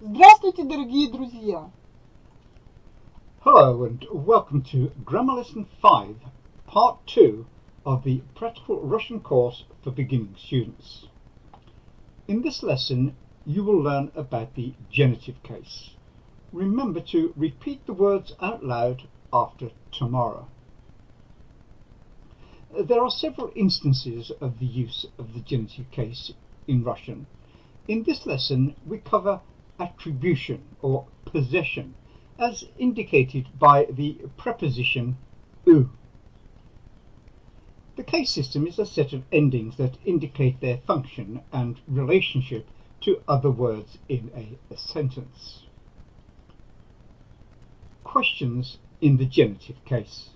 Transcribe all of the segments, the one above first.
Здравствуйте, дорогие друзья! Hello and welcome to Grammar Lesson 5, Part 2 of the Practical Russian course for beginning students. In this lesson, you will learn about the genitive case. Remember to repeat the words out loud after tomorrow. There are several instances of the use of the genitive case in Russian. In this lesson, we cover attribution or possession, as indicated by the preposition u. The case system is a set of endings that indicate their function and relationship to other words in a sentence. Questions in the genitive case.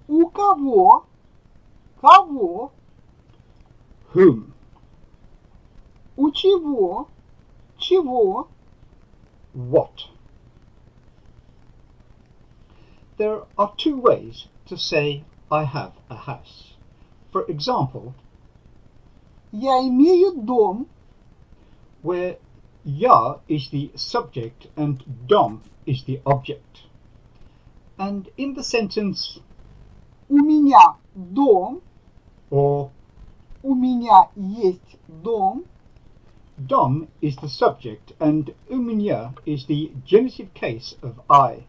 У кого? Кого? Whom? У чего? Чего? What? There are two ways to say I have a house. For example, Я имею дом. where ya is the subject and dom is the object. And in the sentence У меня дом. or У меня есть дом. dom is the subject and u меня is the genitive case of I.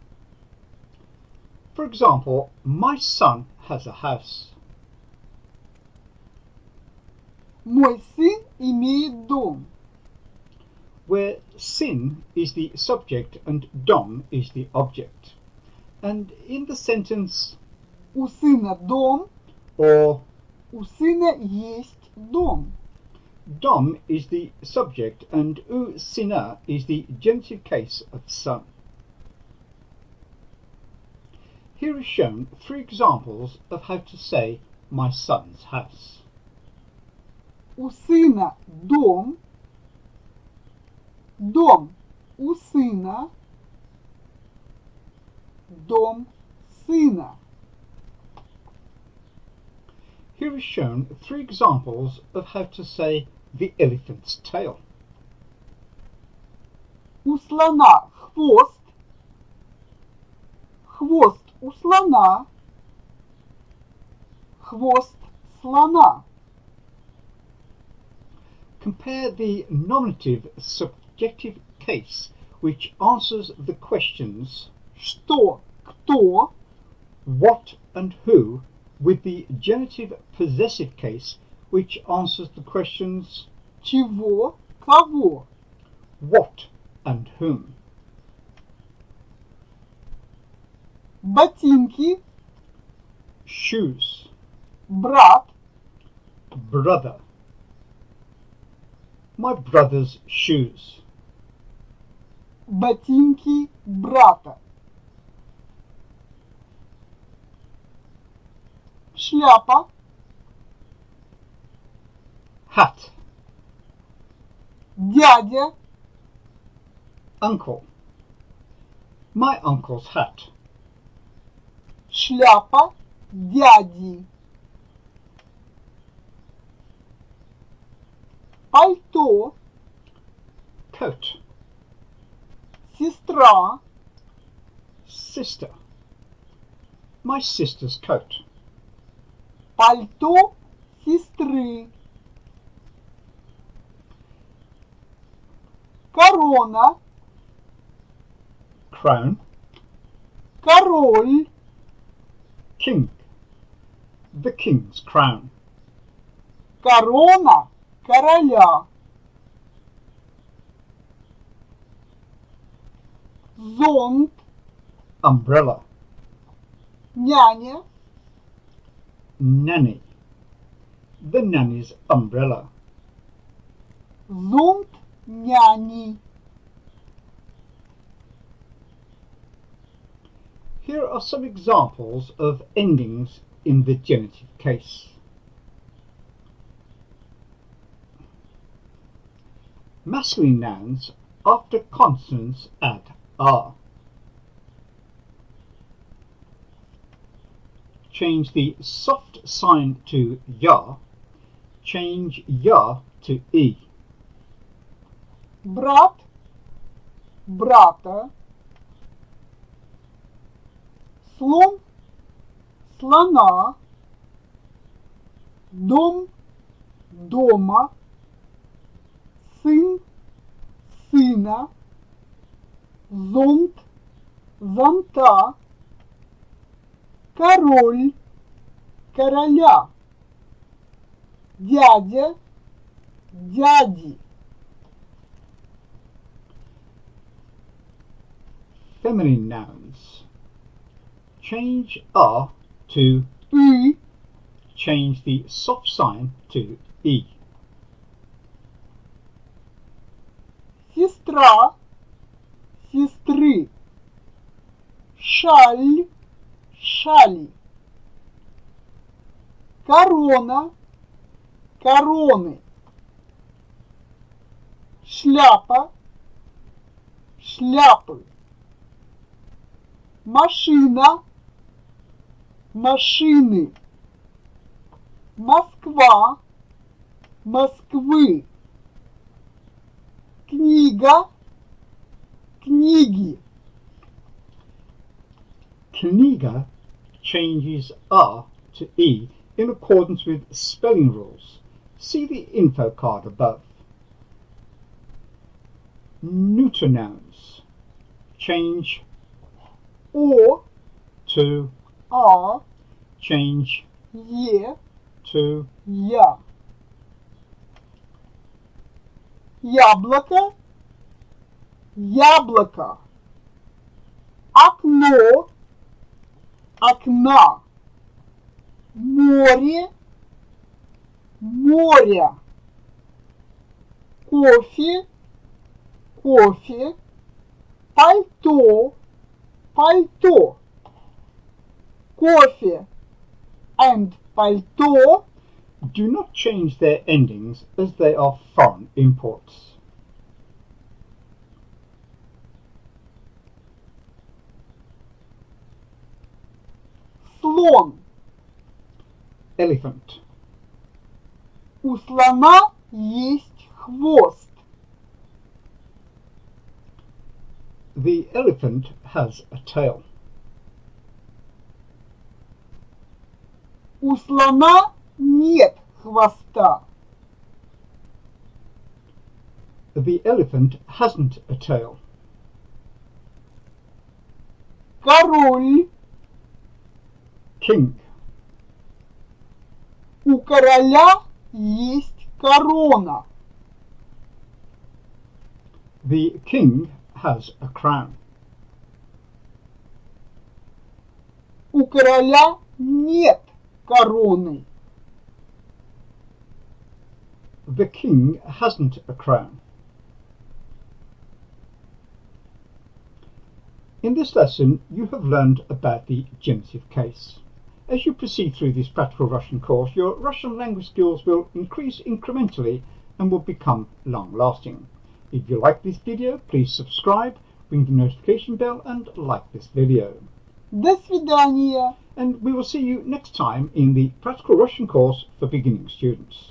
For example, my son has a house. Мой сын имеет дом. Where sin is the subject and dom is the object. And in the sentence У сына дом. or У сына есть дом. dom is the subject and u sina is the genitive case of son. Here is shown 3 examples of how to say my son's house. У сына дом. Дом у сына. Дом сына. Here is shown 3 examples of how to say the elephant's tail. У слона хвост. Хвост у слона. Хвост слона. Compare the nominative subjective case which answers the questions Что, кто, what and who with the genitive possessive case which answers the questions чего, кого. what and whom. Ботинки, Shoes, брат, brother. My brother's shoes. ботинки брата. Шляпа, Hat, дядя, uncle. My uncle's hat. шляпа дяди. Пальто, Coat, сестра, sister. My sister's coat. пальто сестры. Корона, Crown, король, king. The king's crown. корона короля. Зонт, Umbrella. няня, Nanny. The nanny's umbrella. зонт няни. Here are some examples of endings in the genitive case. Masculine nouns after consonants add r. Change the soft sign to ya. Change ya to e. Брат брата, слон, слона, дом, дома, сын, сына, зонт, зонта, король, короля, дядя, дяди. Feminine nouns. Change R to И, change the soft sign to E. сестра, сестры, шаль, шали, корона, короны, шляпа, шляпы, машина, машины, Москва, Москвы, книга, книги. Kniga changes R to E in accordance with spelling rules. See the info card above. Neuter nouns. Change О, to, А, change Е, to, Я. Яблоко, яблоко. Окно, окна. Море, море. Кофе, кофе. Пальто, пальто. Кофе and пальто do not change their endings as they are foreign imports. слон. Elephant. У слона есть хвост. The elephant has a tail. У слона нет хвоста. The elephant hasn't a tail. Король. King. У короля есть корона. The king has a crown. У короля нет короны. The king hasn't a crown. In this lesson, you have learned about the genitive case. As you proceed through this practical Russian course, your Russian language skills will increase incrementally and will become long-lasting. If you like this video, please subscribe, ring the notification bell and like this video. До свидания. And we will see you next time in the practical Russian course for beginning students.